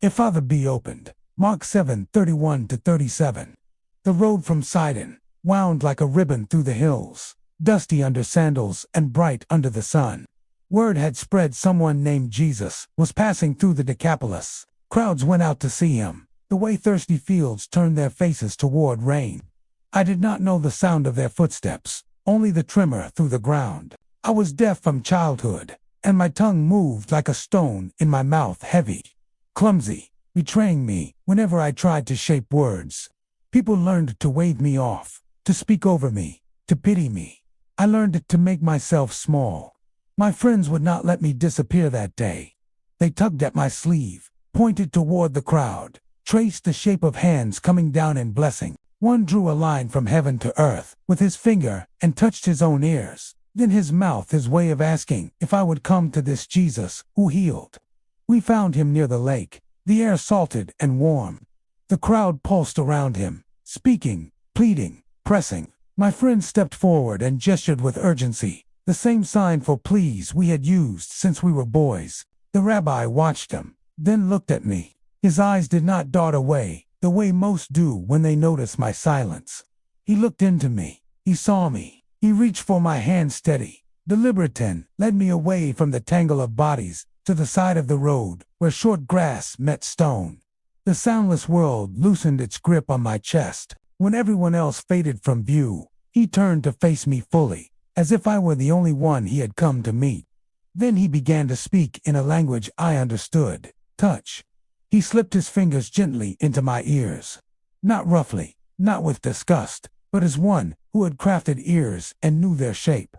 Ephphatha be opened. Mark 7:31-37. The road from Sidon wound like a ribbon through the hills, dusty under sandals and bright under the sun. Word had spread someone named Jesus was passing through the Decapolis. Crowds went out to see him, the way thirsty fields turned their faces toward rain. I did not know the sound of their footsteps, only the tremor through the ground. I was deaf from childhood, and my tongue moved like a stone in my mouth, heavy, clumsy, betraying me whenever I tried to shape words. People learned to wave me off, to speak over me, to pity me. I learned to make myself small. My friends would not let me disappear that day. They tugged at my sleeve, pointed toward the crowd, traced the shape of hands coming down in blessing. One drew a line from heaven to earth with his finger and touched his own ears. Then his mouth, his way of asking if I would come to this Jesus who healed. We found him near the lake, the air salted and warm. The crowd pulsed around him, speaking, pleading, pressing. My friend stepped forward and gestured with urgency, the same sign for please we had used since we were boys. The rabbi watched him, then looked at me. His eyes did not dart away, the way most do when they notice my silence. He looked into me. He saw me. He reached for my hand steady, deliberate, and led me away from the tangle of bodies to the side of the road where short grass met stone. The soundless world loosened its grip on my chest. When everyone else faded from view, he turned to face me fully, as if I were the only one he had come to meet. Then he began to speak in a language I understood. Touch. He slipped his fingers gently into my ears. Not roughly, not with disgust, but as one who had crafted ears and knew their shape.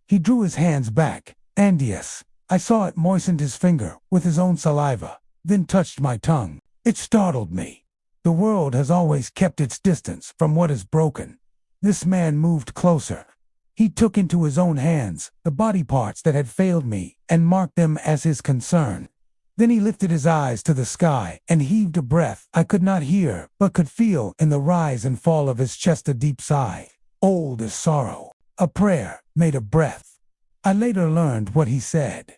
He drew his hands back, and yes, I saw it moistened his finger with his own saliva, then touched my tongue. It startled me. The world has always kept its distance from what is broken. This man moved closer. He took into his own hands the body parts that had failed me and marked them as his concern. Then he lifted his eyes to the sky and heaved a breath I could not hear but could feel in the rise and fall of his chest, a deep sigh, old as sorrow, a prayer made of breath. I later learned what he said.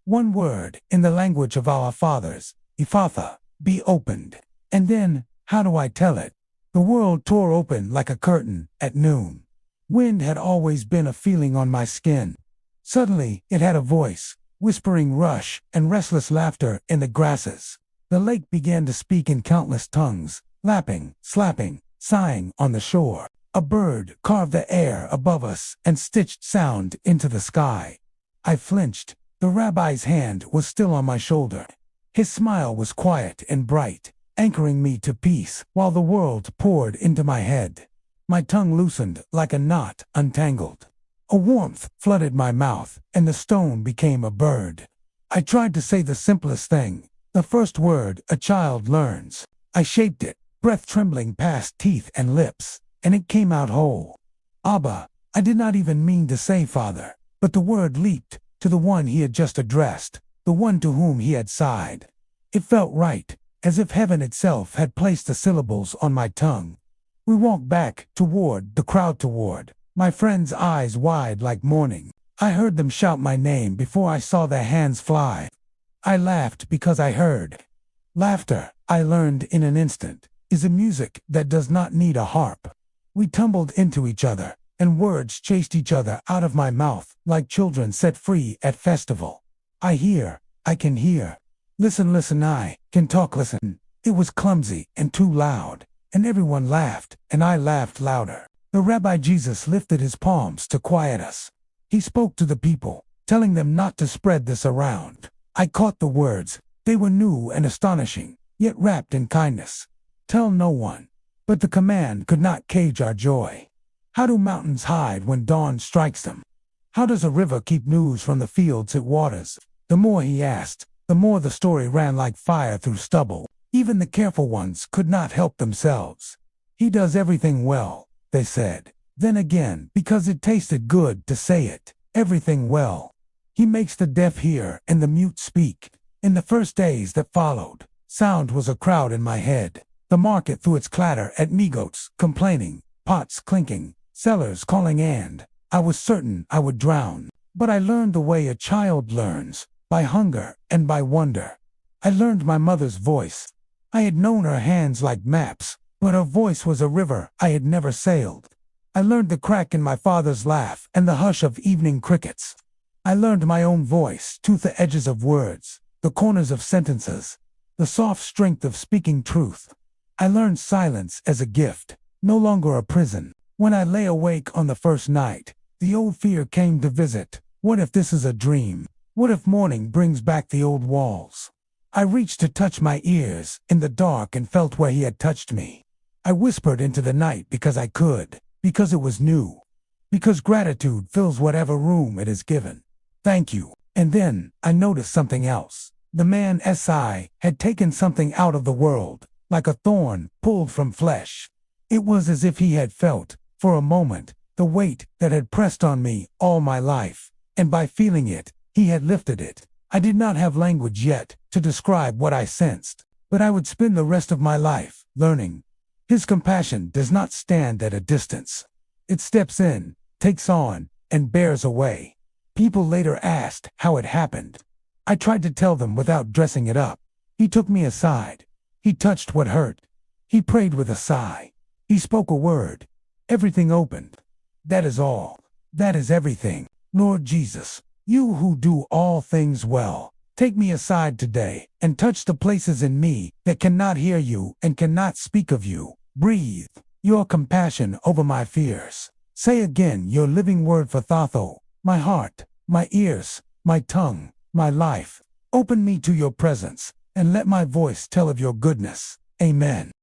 One word in the language of our fathers, Ephphatha, be opened. And then, how do I tell it? The world tore open like a curtain at noon. Wind had always been a feeling on my skin. Suddenly, it had a voice, whispering rush and restless laughter in the grasses. The lake began to speak in countless tongues, lapping, slapping, sighing on the shore. A bird carved the air above us and stitched sound into the sky. I flinched. The rabbi's hand was still on my shoulder. His smile was quiet and bright, anchoring me to peace while the world poured into my head. My tongue loosened like a knot untangled. A warmth flooded my mouth, and the stone became a bird. I tried to say the simplest thing, the first word a child learns. I shaped it, breath trembling past teeth and lips, and it came out whole. Abba. I did not even mean to say Father, but the word leaped to the one he had just addressed, the one to whom he had sighed. It felt right, as if heaven itself had placed the syllables on my tongue. We walked back toward the crowd, my friends' eyes wide like mourning. I heard them shout my name before I saw their hands fly. I laughed because I heard. Laughter, I learned in an instant, is a music that does not need a harp. We tumbled into each other, and words chased each other out of my mouth like children set free at festival. I can hear. Listen, I can talk, listen. It was clumsy and too loud, and everyone laughed, and I laughed louder. The Rabbi Jesus lifted his palms to quiet us. He spoke to the people, telling them not to spread this around. I caught the words. They were new and astonishing, yet wrapped in kindness. Tell no one. But the command could not cage our joy. How do mountains hide when dawn strikes them? How does a river keep news from the fields it waters? The more he asked, the more the story ran like fire through stubble. Even the careful ones could not help themselves. He does everything well, they said. Then again, because it tasted good to say it, everything well. He makes the deaf hear and the mute speak. In the first days that followed, sound was a crowd in my head. The market threw its clatter at me, goats complaining, pots clinking, sellers calling, and I was certain I would drown. But I learned the way a child learns, by hunger and by wonder. I learned my mother's voice. I had known her hands like maps, but her voice was a river I had never sailed. I learned the crack in my father's laugh and the hush of evening crickets. I learned my own voice, to the edges of words, the corners of sentences, the soft strength of speaking truth. I learned silence as a gift, no longer a prison. When I lay awake on the first night, the old fear came to visit. What if this is a dream? What if morning brings back the old walls? I reached to touch my ears in the dark and felt where he had touched me. I whispered into the night because I could, because it was new, because gratitude fills whatever room it is given. Thank you. And then I noticed something else. The man S.I. had taken something out of the world, like a thorn pulled from flesh. It was as if he had felt, for a moment, the weight that had pressed on me all my life, and by feeling it, he had lifted it. I did not have language yet to describe what I sensed, but I would spend the rest of my life learning. His compassion does not stand at a distance. It steps in, takes on, and bears away. People later asked how it happened. I tried to tell them without dressing it up. He took me aside. He touched what hurt. He prayed with a sigh. He spoke a word. Everything opened. That is all. That is everything. Lord Jesus, you who do all things well, take me aside today and touch the places in me that cannot hear you and cannot speak of you. Breathe your compassion over my fears. Say again your living word for Ephphatha, my heart, my ears, my tongue, my life. Open me to your presence and let my voice tell of your goodness. Amen.